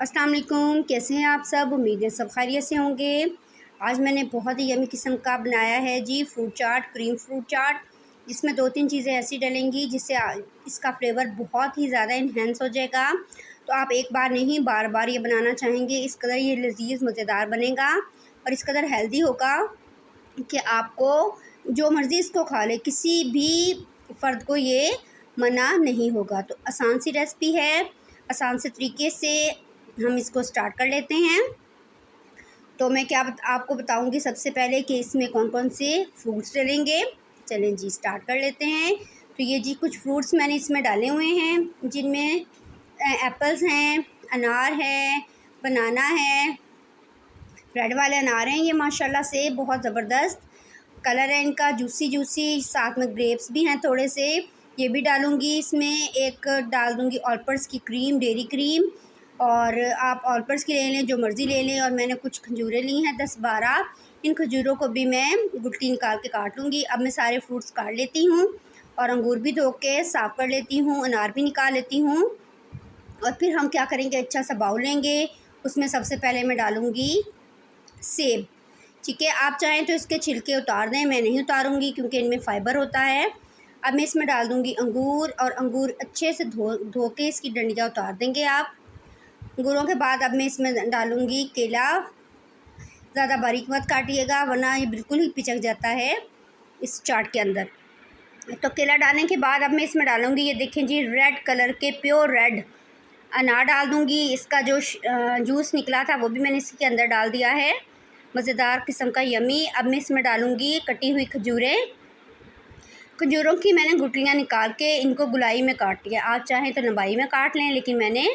अस्सलाम वालेकुम, कैसे हैं आप सब। उम्मीद है सब खैरियत से होंगे। आज मैंने बहुत ही यमी किस्म का बनाया है जी फ्रूट चाट, क्रीम फ्रूट चाट, जिसमें 2-3 चीज़ें ऐसी डलेंगी जिससे इसका फ्लेवर बहुत ही ज़्यादा इन्हेंस हो जाएगा। तो आप एक बार नहीं बार बार ये बनाना चाहेंगे। इस कदर ये लजीज़ मज़ेदार बनेगा और इस कदर हेल्दी होगा कि आपको जो मर्ज़ी इसको खा ले, किसी भी फ़र्द को ये मना नहीं होगा। तो आसान सी रेसिपी है, आसान से तरीके से हम इसको स्टार्ट कर लेते हैं। तो मैं आपको बताऊंगी सबसे पहले कि इसमें कौन कौन से फ्रूट्स डलेंगे। चलें जी स्टार्ट कर लेते हैं। तो ये जी कुछ फ्रूट्स मैंने इसमें डाले हुए हैं, जिनमें एप्पल्स हैं, अनार है, बनाना है, रेड वाले अनार हैं। ये माशाल्लाह से बहुत ज़बरदस्त कलर है इनका, जूसी जूसी। साथ में ग्रेप्स भी हैं थोड़े से, ये भी डालूँगी इसमें। एक डाल दूँगी ऑलपर्स की क्रीम, डेयरी क्रीम, और आप ऑलपर्स की ले लें, जो मर्ज़ी ले लें। और मैंने कुछ खजूरें ली हैं 10-12, इन खजूरों को भी मैं गुठली निकाल के काट लूँगी। अब मैं सारे फ्रूट्स काट लेती हूँ और अंगूर भी धो के साफ़ कर लेती हूँ, अनार भी निकाल लेती हूँ। और फिर हम क्या करेंगे, अच्छा सा बाउल लेंगे, उसमें सबसे पहले मैं डालूँगी सेब। ठीक है, आप चाहें तो इसके छिलके उतार दें, मैं नहीं उतारूँगी क्योंकि इनमें फ़ाइबर होता है। अब मैं इसमें डाल दूँगी अंगूर, और अंगूर अच्छे से धो के इसकी डंडियाँ उतार देंगे आप। अंगूरों के बाद अब मैं इसमें डालूँगी केला। ज़्यादा बारीक मत काटिएगा वरना ये बिल्कुल ही पिचक जाता है इस चाट के अंदर। तो केला डालने के बाद अब मैं इसमें डालूँगी, ये देखें जी, रेड कलर के प्योर रेड अनार डाल दूँगी। इसका जो जूस निकला था वो भी मैंने इसके अंदर डाल दिया है, मज़ेदार किस्म का यमी। अब मैं इसमें डालूँगी कटी हुई खजूरें। खजूरों की मैंने गुठलियाँ निकाल के इनको गुलाई में काट लिया। आप चाहें तो लंबाई में काट लें, लेकिन मैंने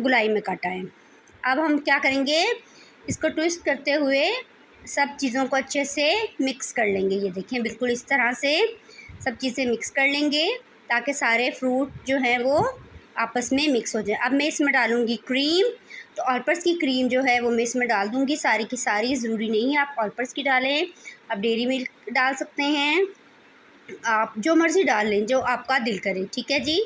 गुलाई में काटा है। अब हम क्या करेंगे, इसको ट्विस्ट करते हुए सब चीज़ों को अच्छे से मिक्स कर लेंगे। ये देखें, बिल्कुल इस तरह से सब चीज़ें मिक्स कर लेंगे ताकि सारे फ्रूट जो हैं वो आपस में मिक्स हो जाए। अब मैं इसमें डालूँगी क्रीम। तो ऑलपर्स की क्रीम जो है वो मैं इसमें डाल दूँगी सारी की सारी। ज़रूरी नहीं है आप ऑलपर्स की डालें, आप डेयरी मिल्क डाल सकते हैं, आप जो मर्ज़ी डाल लें, जो आपका दिल करे। ठीक है जी,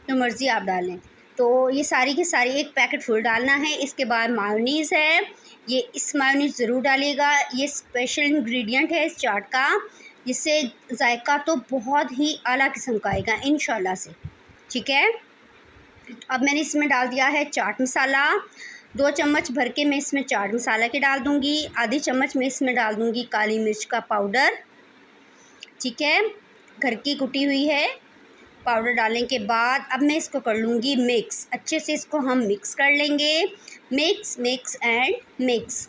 जो मर्ज़ी आप डालें। तो ये सारी की सारी एक पैकेट फुल डालना है। इसके बाद मायोनीज़ है, ये इस मायोनीज़ ज़रूर डालिएगा, ये स्पेशल इंग्रेडिएंट है इस चाट का, जिससे जायका तो बहुत ही आला किस्म का आएगा इंशाल्लाह से। ठीक है, अब मैंने इसमें डाल दिया है चाट मसाला। 2 चम्मच भर के मैं इसमें चाट मसाला के डाल दूँगी। आधी चम्मच मैं इसमें डाल दूँगी काली मिर्च का पाउडर। ठीक है, घर की कुटी हुई है। पाउडर डालने के बाद अब मैं इसको कर लूँगी मिक्स। अच्छे से इसको हम मिक्स कर लेंगे, मिक्स मिक्स एंड मिक्स।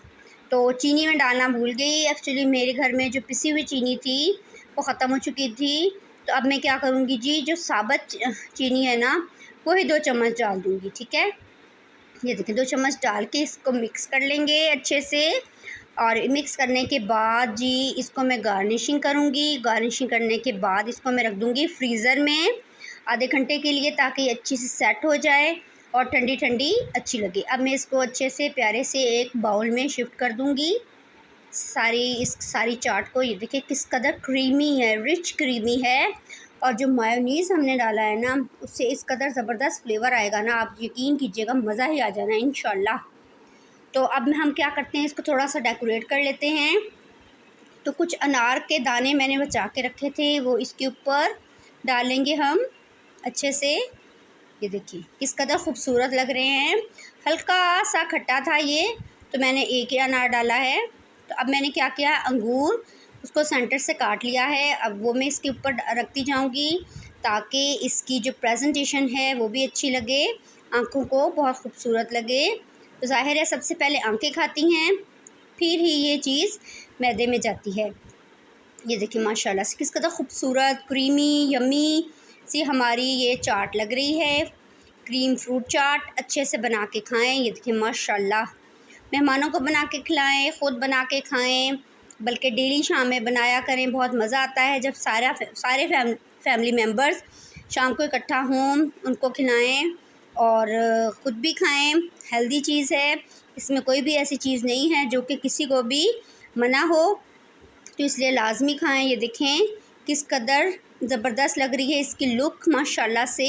तो चीनी में डालना भूल गई, एक्चुअली मेरे घर में जो पिसी हुई चीनी थी वो ख़त्म हो चुकी थी। तो अब मैं क्या करूँगी जी, जो साबुत चीनी है ना, वही 2 चम्मच डाल दूँगी। ठीक है, ये देखिए 2 चम्मच डाल के इसको मिक्स कर लेंगे अच्छे से। और मिक्स करने के बाद जी इसको मैं गार्निशिंग करूँगी। गार्निशिंग करने के बाद इसको मैं रख दूँगी फ्रीज़र में आधे घंटे के लिए, ताकि ये अच्छी से सेट हो जाए और ठंडी ठंडी अच्छी लगे। अब मैं इसको अच्छे से प्यारे से एक बाउल में शिफ्ट कर दूँगी इस सारी चाट को। ये देखिए किस कदर क्रीमी है, रिच क्रीमी है। और जो मायोनीज़ हमने डाला है ना, उससे इस कदर ज़बरदस्त फ्लेवर आएगा ना, आप यकीन कीजिएगा मज़ा ही आ जाना इंशाल्लाह। तो अब हम क्या करते हैं, इसको थोड़ा सा डेकोरेट कर लेते हैं। तो कुछ अनार के दाने मैंने बचा के रखे थे, वो इसके ऊपर डालेंगे हम अच्छे से। ये देखिए किस कदर खूबसूरत लग रहे हैं। हल्का सा खट्टा था ये, तो मैंने एक ही अनार डाला है। तो अब मैंने क्या किया, अंगूर उसको सेंटर से काट लिया है। अब वो मैं इसके ऊपर रखती जाऊंगी ताकि इसकी जो प्रेजेंटेशन है वो भी अच्छी लगे, आँखों को बहुत खूबसूरत लगे। तो ज़ाहिर है सबसे पहले आँखें खाती हैं, फिर ही ये चीज़ मैदे में जाती है। ये देखिए माशाल्लाह से किस कदर खूबसूरत क्रीमी यमी सी हमारी ये चाट लग रही है। क्रीम फ्रूट चाट अच्छे से बना के खाएं। ये देखिए माशाल्लाह, मेहमानों को बना के खिलाएं, ख़ुद बना के खाएं, बल्कि डेली शाम में बनाया करें। बहुत मज़ा आता है जब सारे फैमिली मेम्बर्स शाम को इकट्ठा हों, उनको खिलाएं और ख़ुद भी खाएं। हेल्दी चीज़ है, इसमें कोई भी ऐसी चीज़ नहीं है जो कि किसी को भी मना हो, तो इसलिए लाजमी खाएं। ये देखें किस कदर ज़बरदस्त लग रही है इसकी लुक, माशाल्लाह से